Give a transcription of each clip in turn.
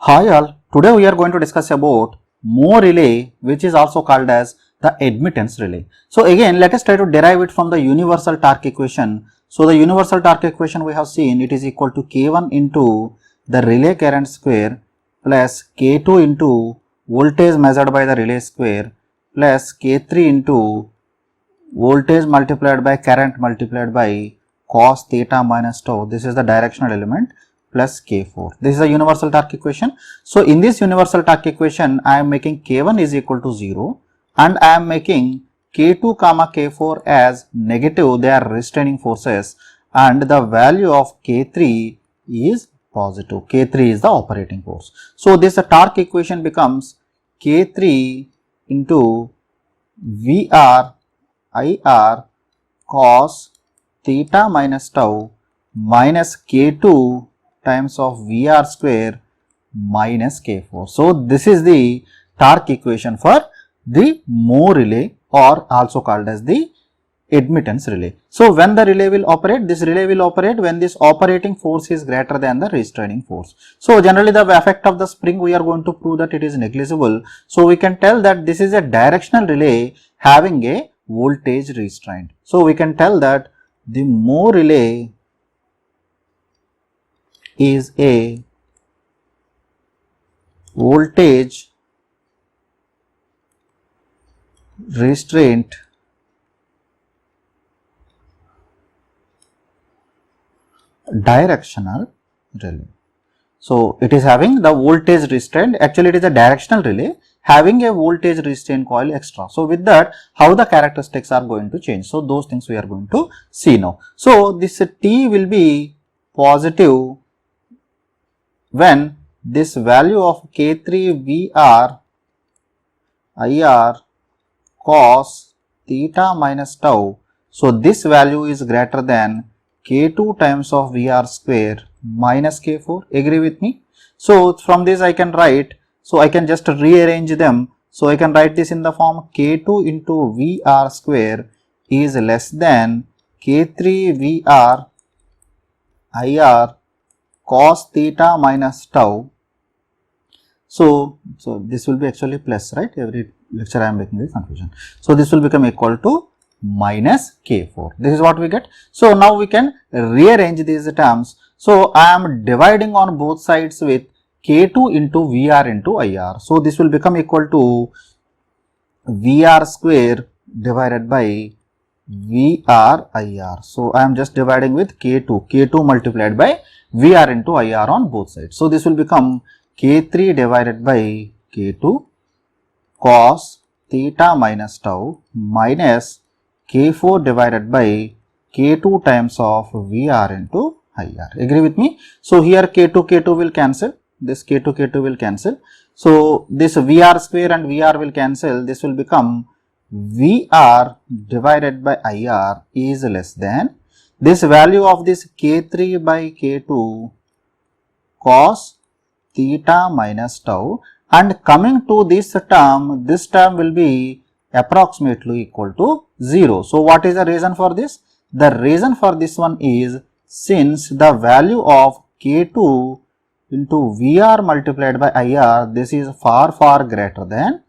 Hi all, today we are going to discuss about Moore relay, which is also called as the admittance relay. So again, let us try to derive it from the universal torque equation. So the universal torque equation we have seen, it is equal to K1 into the relay current square plus K2 into voltage measured by the relay square plus K3 into voltage multiplied by current multiplied by cos theta minus tau. This is the directional element plus K4. This is a universal torque equation. So in this universal torque equation, I am making K1 is equal to 0 and I am making K2 comma K4 as negative. They are restraining forces and the value of K3 is positive. K3 is the operating force. So this torque equation becomes K3 into VR IR cos theta minus tau minus K2 times of VR square minus K4. So this is the torque equation for the Moore relay or also called as the admittance relay. So when the relay will operate, this relay will operate when this operating force is greater than the restraining force. So generally the effect of the spring we are going to prove that it is negligible. So we can tell that this is a directional relay having a voltage restraint. So we can tell that the Moore relay is a voltage restraint directional relay. So it is having the voltage restraint, actually it is a directional relay having a voltage restraint coil extra. So with that, how the characteristics are going to change. So those things we are going to see now. So this T will be positive when this value of K3 VR IR cos theta minus tau. So this value is greater than K2 times of VR square minus K4. Agree with me? So from this I can write, so I can just rearrange them. So I can write this in the form K2 into VR square is less than K3 VR IR cos theta minus tau. So this will be actually plus, right? Every lecture I am making this confusion. So this will become equal to minus K4. This is what we get. So now we can rearrange these terms. So I am dividing on both sides with K2 into VR into IR. So this will become equal to VR square divided by VR IR. So I am just dividing with K2 multiplied by VR into IR on both sides. So this will become K3 divided by K2 cos theta minus tau minus K4 divided by K2 times of VR into IR. Agree with me? So here K2 will cancel. This K2 will cancel. So this VR square and VR will cancel. This will become VR divided by IR is less than this value of this K3 by K2 cos theta minus tau, and coming to this term will be approximately equal to 0. So what is the reason for this? The reason for this one is since the value of K2 into VR multiplied by IR, this is far greater than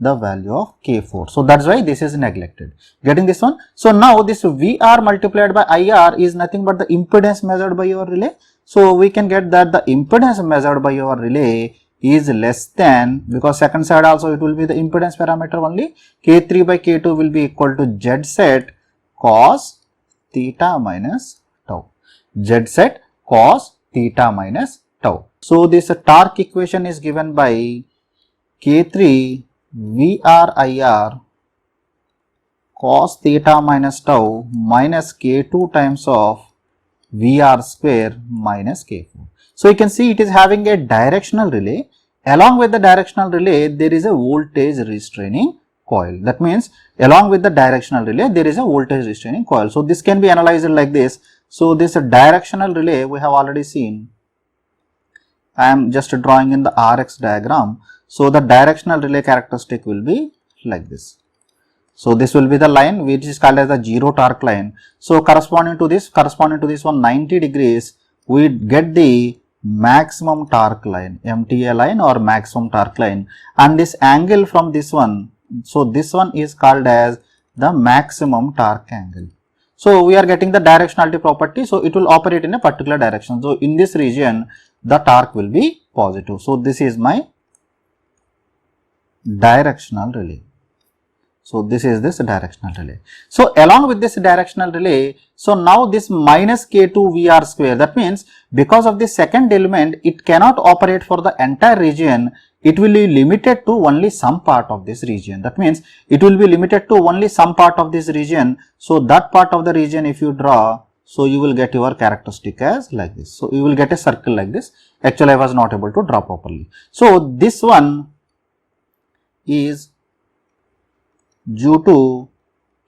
the value of K4. So that's why this is neglected. Getting this one? So now this VR multiplied by IR is nothing but the impedance measured by your relay. So we can get that the impedance measured by your relay is less than, because second side also it will be the impedance parameter only, K3 by K2 will be equal to Z set cos theta minus tau. Z set cos theta minus tau. So this torque equation is given by K3 VR IR cos theta minus tau minus K2 times of VR square minus K4. So you can see it is having a directional relay. Along with the directional relay, there is a voltage restraining coil. That means along with the directional relay, there is a voltage restraining coil. So this can be analyzed like this. So this directional relay we have already seen. I am just drawing in the RX diagram. So the directional relay characteristic will be like this. So this will be the line which is called as the zero torque line. So corresponding to this one 90 degrees, we get the maximum torque line, MTA line or maximum torque line, and this angle from this one, so this one is called as the maximum torque angle. So we are getting the directionality property, so it will operate in a particular direction. So in this region the torque will be positive. So this is my directional relay. So this is this directional relay. So along with this directional relay, so now this minus K2 VR square, that means because of the second element, it cannot operate for the entire region. It will be limited to only some part of this region. That means it will be limited to only some part of this region. So that part of the region if you draw, so you will get your characteristic as like this. So you will get a circle like this. Actually I was not able to draw properly. So this one is due to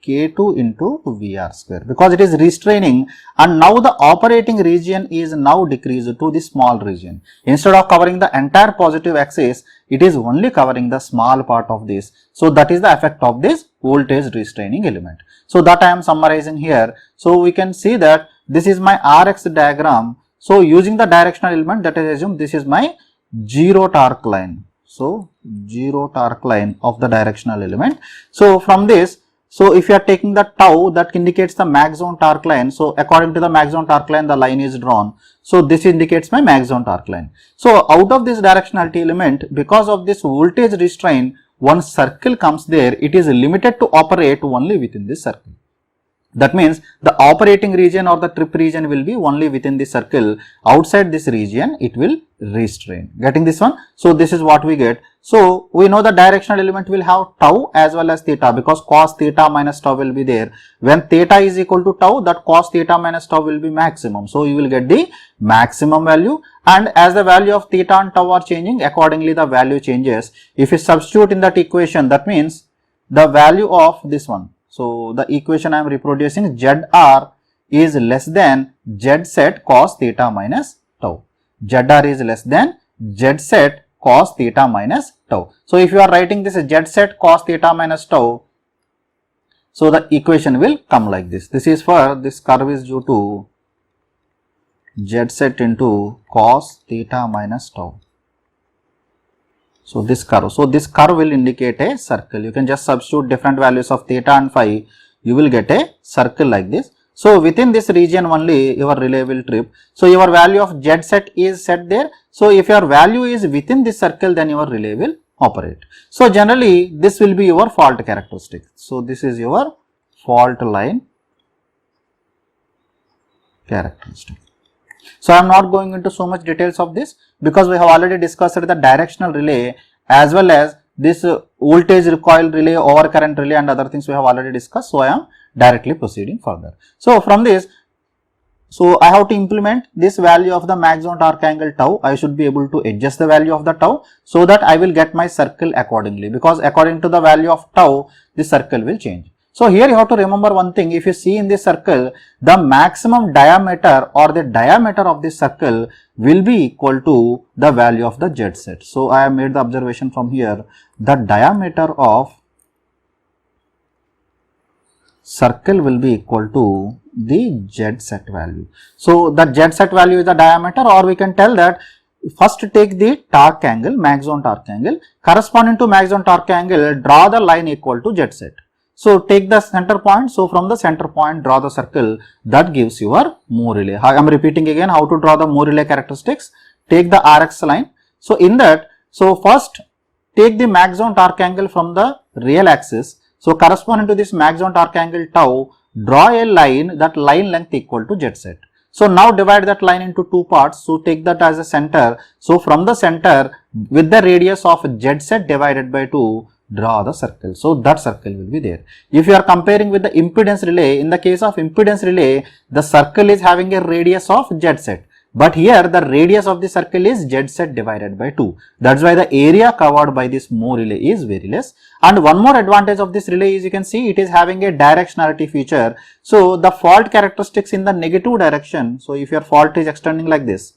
K2 into VR square, because it is restraining, and now the operating region is now decreased to the small region. Instead of covering the entire positive axis, it is only covering the small part of this. So that is the effect of this voltage restraining element. So that I am summarizing here. So we can see that this is my RX diagram. So using the directional element, that is assume this is my zero torque line. So zero torque line of the directional element. So from this, so if you are taking the tau, that indicates the maximum torque line. So according to the maximum torque line, the line is drawn. So this indicates my maximum torque line. So out of this directionality element, because of this voltage restraint, one circle comes there, it is limited to operate only within this circle. That means the operating region or the trip region will be only within the circle. Outside this region, it will restrain. Getting this one? So this is what we get. So we know the directional element will have tau as well as theta, because cos theta minus tau will be there. When theta is equal to tau, that cos theta minus tau will be maximum. So you will get the maximum value, and as the value of theta and tau are changing, accordingly the value changes. If you substitute in that equation, that means the value of this one. So the equation I am reproducing, ZR is less than Z set cos theta minus tau. ZR is less than Z set cos theta minus tau. So if you are writing this Z set cos theta minus tau, so the equation will come like this. This is for this curve is due to Z set into cos theta minus tau. So this curve will indicate a circle. You can just substitute different values of theta and phi, you will get a circle like this. So within this region only your relay will trip. So your value of Z set is set there. So if your value is within this circle, then your relay will operate. So generally this will be your fault characteristic. So this is your fault line characteristic. So I am not going into so much details of this, because we have already discussed the directional relay as well as this voltage recoil relay, overcurrent relay and other things we have already discussed. So I am directly proceeding further. So from this, so I have to implement this value of the maximum torque angle tau. I should be able to adjust the value of the tau, so that I will get my circle accordingly, because according to the value of tau, the circle will change. So here you have to remember one thing. If you see in this circle, the maximum diameter or the diameter of this circle will be equal to the value of the Z set. So I have made the observation from here, the diameter of circle will be equal to the Z set value. So the Z set value is the diameter, or we can tell that first take the torque angle, maximum torque angle, corresponding to maximum torque angle, draw the line equal to Z set. So take the center point. So from the center point, draw the circle. That gives your Moore relay. I am repeating again how to draw the Moore relay characteristics. Take the RX line. So in that, so first take the maximum torque angle from the real axis. So corresponding to this maximum torque angle tau, draw a line, that line length equal to Z set. So now divide that line into two parts. So take that as a center. So from the center, with the radius of Z set divided by 2, draw the circle. So that circle will be there. If you are comparing with the impedance relay, in the case of impedance relay, the circle is having a radius of Z set. But here the radius of the circle is Z set divided by 2. That's why the area covered by this Moore relay is very less. And one more advantage of this relay is, you can see it is having a directionality feature. So the fault characteristics in the negative direction. So if your fault is extending like this,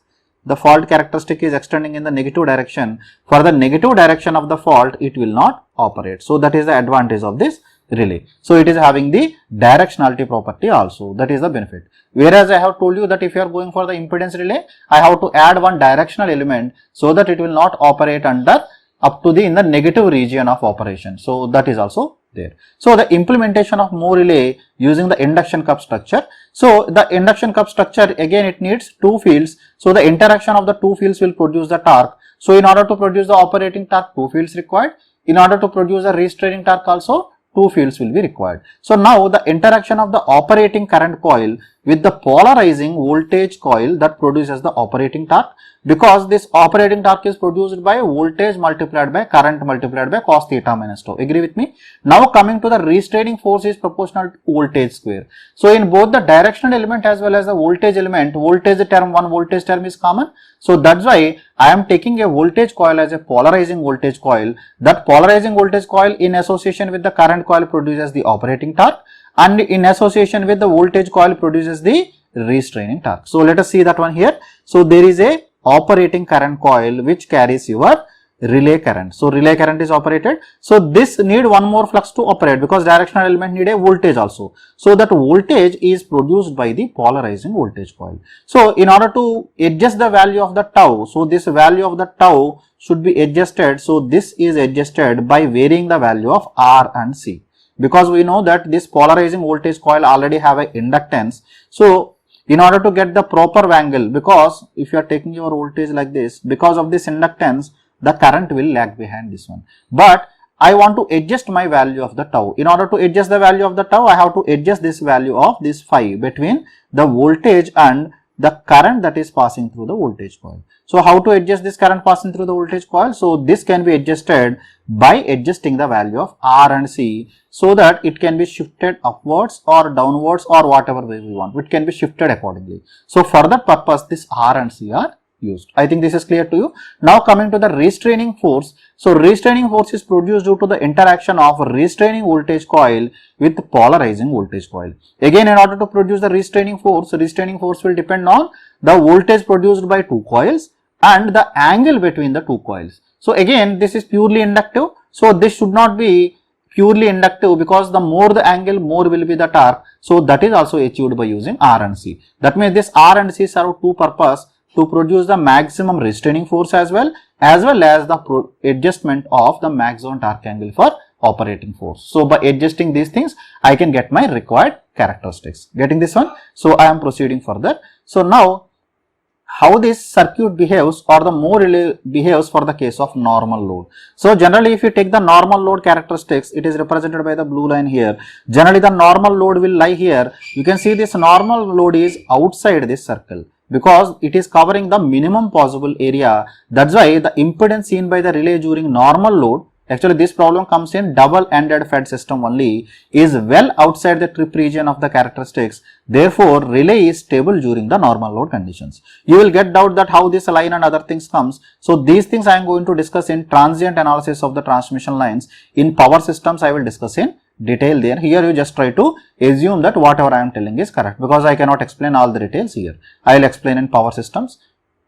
the fault characteristic is extending in the negative direction. For the negative direction of the fault, it will not operate. So that is the advantage of this relay. So it is having the directionality property also. That is the benefit. Whereas I have told you that if you are going for the impedance relay, I have to add one directional element so that it will not operate under up to the in the negative region of operation. So that is also there. So the implementation of Moore relay using the induction cup structure. So the induction cup structure, again it needs two fields. So the interaction of the two fields will produce the torque. So in order to produce the operating torque, two fields required. In order to produce the restraining torque also, two fields will be required. So now the interaction of the operating current coil with the polarizing voltage coil that produces the operating torque, because this operating torque is produced by voltage multiplied by current multiplied by cos theta minus tau. Agree with me? Now coming to the restraining force is proportional to voltage square. So in both the directional element as well as the voltage element, voltage term, one voltage term is common. So that's why I am taking a voltage coil as a polarizing voltage coil. That polarizing voltage coil in association with the current coil produces the operating torque, and in association with the voltage coil produces the restraining torque. So let us see that one here. So there is a operating current coil which carries your relay current. So relay current is operated. So this need one more flux to operate because directional element need a voltage also. So that voltage is produced by the polarizing voltage coil. So in order to adjust the value of the tau, so this value of the tau should be adjusted. So this is adjusted by varying the value of R and C, because we know that this polarizing voltage coil already have a inductance. So in order to get the proper angle, because if you are taking your voltage like this, because of this inductance, the current will lag behind this one. But I want to adjust my value of the tau. In order to adjust the value of the tau, I have to adjust this value of this phi between the voltage and the current that is passing through the voltage coil. So how to adjust this current passing through the voltage coil? So this can be adjusted by adjusting the value of R and C, so that it can be shifted upwards or downwards or whatever way we want. It can be shifted accordingly. So for that purpose, this R and C are used. I think this is clear to you. Now coming to the restraining force. So restraining force is produced due to the interaction of restraining voltage coil with polarizing voltage coil. Again, in order to produce the restraining force will depend on the voltage produced by two coils and the angle between the two coils. So again, this is purely inductive. So this should not be purely inductive, because the more the angle, more will be the torque. So that is also achieved by using R and C. That means this R and C serve two purpose: to produce the maximum restraining force as well as the adjustment of the maximum torque angle for operating force. So by adjusting these things, I can get my required characteristics. Getting this one? So I am proceeding further. So now, how this circuit behaves or the Moore relay behaves for the case of normal load. So generally, if you take the normal load characteristics, it is represented by the blue line here. Generally, the normal load will lie here. You can see this normal load is outside this circle, because it is covering the minimum possible area. That's why the impedance seen by the relay during normal load, actually this problem comes in double-ended fed system only, is well outside the trip region of the characteristics. Therefore, relay is stable during the normal load conditions. You will get doubt that how this line and other things comes. So these things I am going to discuss in transient analysis of the transmission lines. In power systems, I will discuss in detail there. Here you just try to assume that whatever I am telling is correct, because I cannot explain all the details here. I will explain in power systems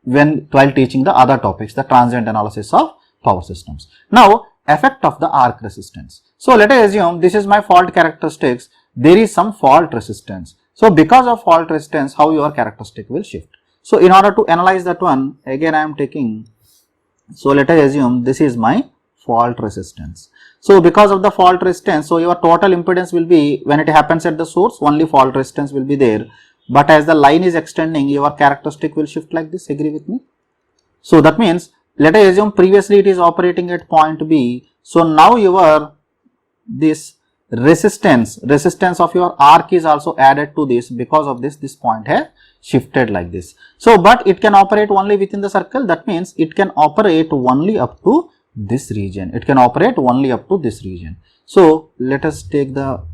while teaching the other topics, the transient analysis of power systems. Now, effect of the arc resistance. So let us assume this is my fault characteristics. There is some fault resistance. So because of fault resistance, how your characteristic will shift. So in order to analyze that one, again I am taking, so let us assume this is my fault resistance. So because of the fault resistance, so your total impedance will be, when it happens at the source, only fault resistance will be there. But as the line is extending, your characteristic will shift like this. Agree with me? So that means, let us assume previously it is operating at point B. So now your this resistance of your arc is also added to this. Because of this point has shifted like this. So but it can operate only within the circle. That means it can operate only up to this region. It can operate only up to this region. So let us take the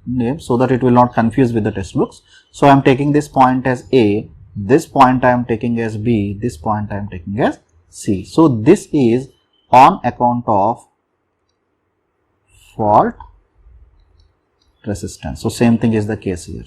name so that it will not confuse with the textbooks. So I am taking this point as A, this point I am taking as B, this point I am taking as C. So this is on account of fault resistance. So same thing is the case here.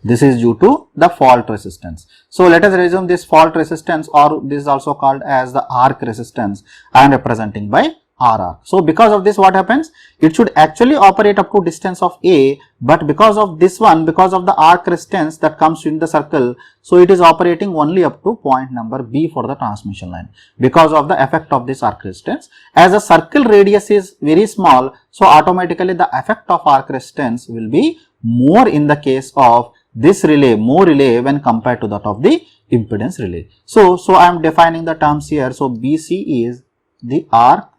This is due to the fault resistance. So let us assume this fault resistance, or this is also called as the arc resistance, I am representing by R arc. So because of this, what happens? It should actually operate up to distance of A, but because of this one, because of the arc resistance that comes in the circle, so it is operating only up to point number B for the transmission line because of the effect of this arc resistance. As the circle radius is very small, so automatically the effect of arc resistance will be more in the case of this relay, more relay when compared to that of the impedance relay. So I am defining the terms here. So BC is the arc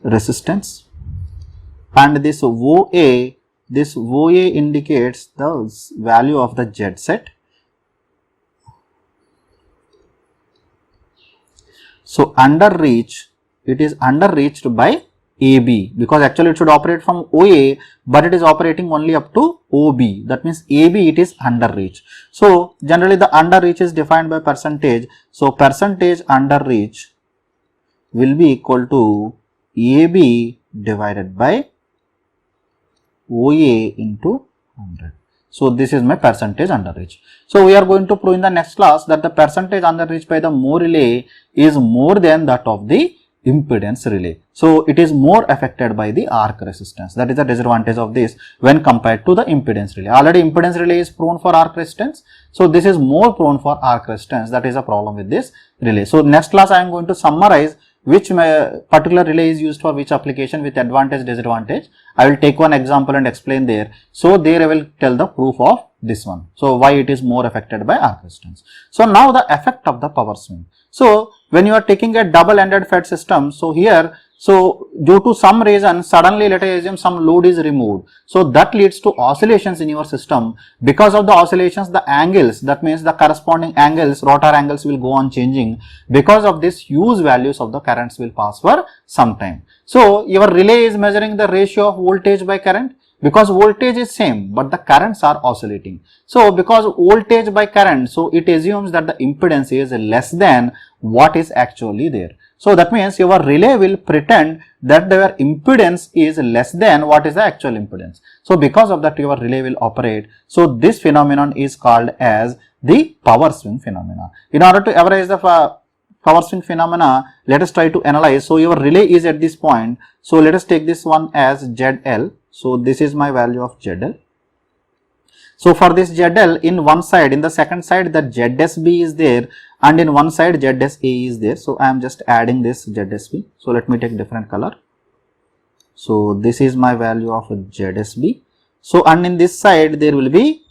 resistance, and this OA indicates the value of the Z set. So under reach, it is under reached by AB, because actually it should operate from OA, but it is operating only up to OB. That means AB it is under reach. So generally the under reach is defined by percentage. So percentage under reach will be equal to AB divided by OA into 100. So this is my percentage under reach. So we are going to prove in the next class that the percentage under reach by the Moore relay is more than that of the impedance relay. So it is more affected by the arc resistance. That is the disadvantage of this when compared to the impedance relay. Already impedance relay is prone for arc resistance. So this is more prone for arc resistance. That is a problem with this relay. So next class I am going to summarize which particular relay is used for which application with advantage, disadvantage. I will take one example and explain there. So there I will tell the proof of this one. So why it is more affected by arc resistance. So now the effect of the power swing. So when you are taking a double-ended FET system, so here, so due to some reason, suddenly let us assume some load is removed. So that leads to oscillations in your system. Because of the oscillations, the angles, that means the corresponding angles, rotor angles will go on changing. Because of this, huge values of the currents will pass for some time. So your relay is measuring the ratio of voltage by current. Because voltage is same, but the currents are oscillating. So because voltage by current, so it assumes that the impedance is less than what is actually there. So that means your relay will pretend that their impedance is less than what is the actual impedance. So because of that, your relay will operate. So this phenomenon is called as the power swing phenomena. In order to average the power swing phenomena, let us try to analyze. So your relay is at this point. So let us take this one as ZL. So this is my value of ZL. So for this ZL, in one side, in the second side, the ZSB is there, and in one side ZSA is there. So I am just adding this ZSB. So let me take different color. So this is my value of ZSB. So and in this side there will be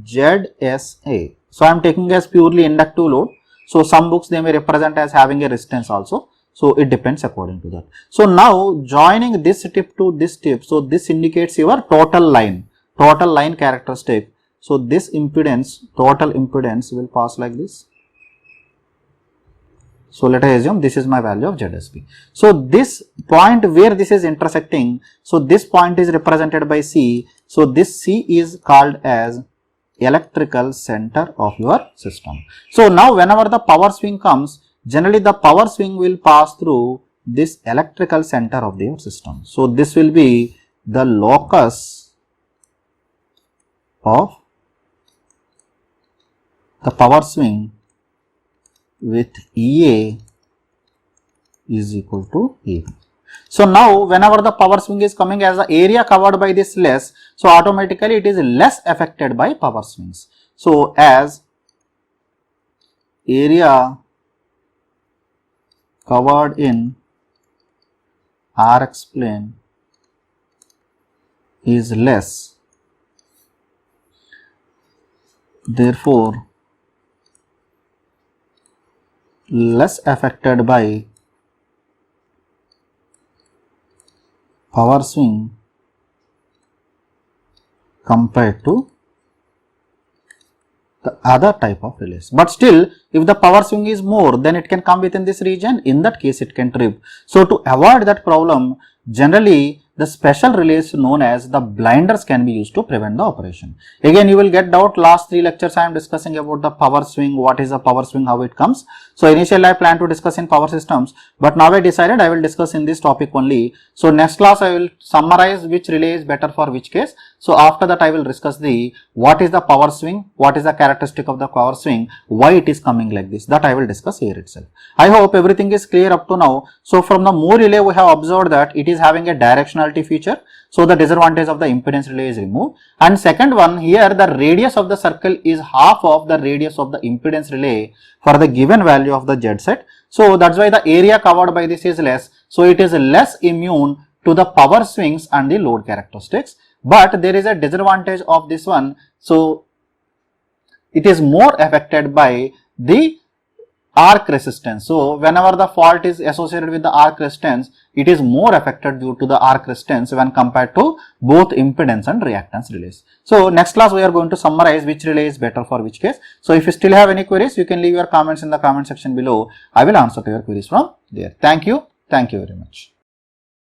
ZSA. So I am taking as purely inductive load. So some books they may represent as having a resistance also. So it depends according to that. So now joining this tip to this tip, so this indicates your total line characteristic. So this impedance, total impedance will pass like this. So let us assume this is my value of ZSB. So this point where this is intersecting, so this point is represented by C. So this C is called as electrical center of your system. So now whenever the power swing comes, generally the power swing will pass through this electrical center of your system. So this will be the locus of the power swing with EA is equal to AB. So now whenever the power swing is coming, as the area covered by this less, so automatically it is less affected by power swings. So as area covered in RX plane is less, therefore less affected by power swing compared to the other type of relays. But still, if the power swing is more, then it can come within this region. In that case, it can trip. So to avoid that problem, generally the special relays known as the blinders can be used to prevent the operation. Again, you will get doubt. Last 3 lectures I am discussing about the power swing, what is the power swing, how it comes. So initially I plan to discuss in power systems, but now I decided I will discuss in this topic only. So next class I will summarize which relay is better for which case. So after that I will discuss the what is the power swing, what is the characteristic of the power swing, why it is coming like this, that I will discuss here itself. I hope everything is clear up to now. So from the Moore relay we have observed that it is having a directionality feature. So the disadvantage of the impedance relay is removed. And second one, here the radius of the circle is half of the radius of the impedance relay for the given value of the Z set. So that's why the area covered by this is less. So it is less immune to the power swings and the load characteristics. But there is a disadvantage of this one. So it is more affected by the arc resistance. So whenever the fault is associated with the arc resistance, it is more affected due to the arc resistance when compared to both impedance and reactance relays. So next class we are going to summarize which relay is better for which case. So if you still have any queries, you can leave your comments in the comment section below. I will answer to your queries from there. Thank you very much.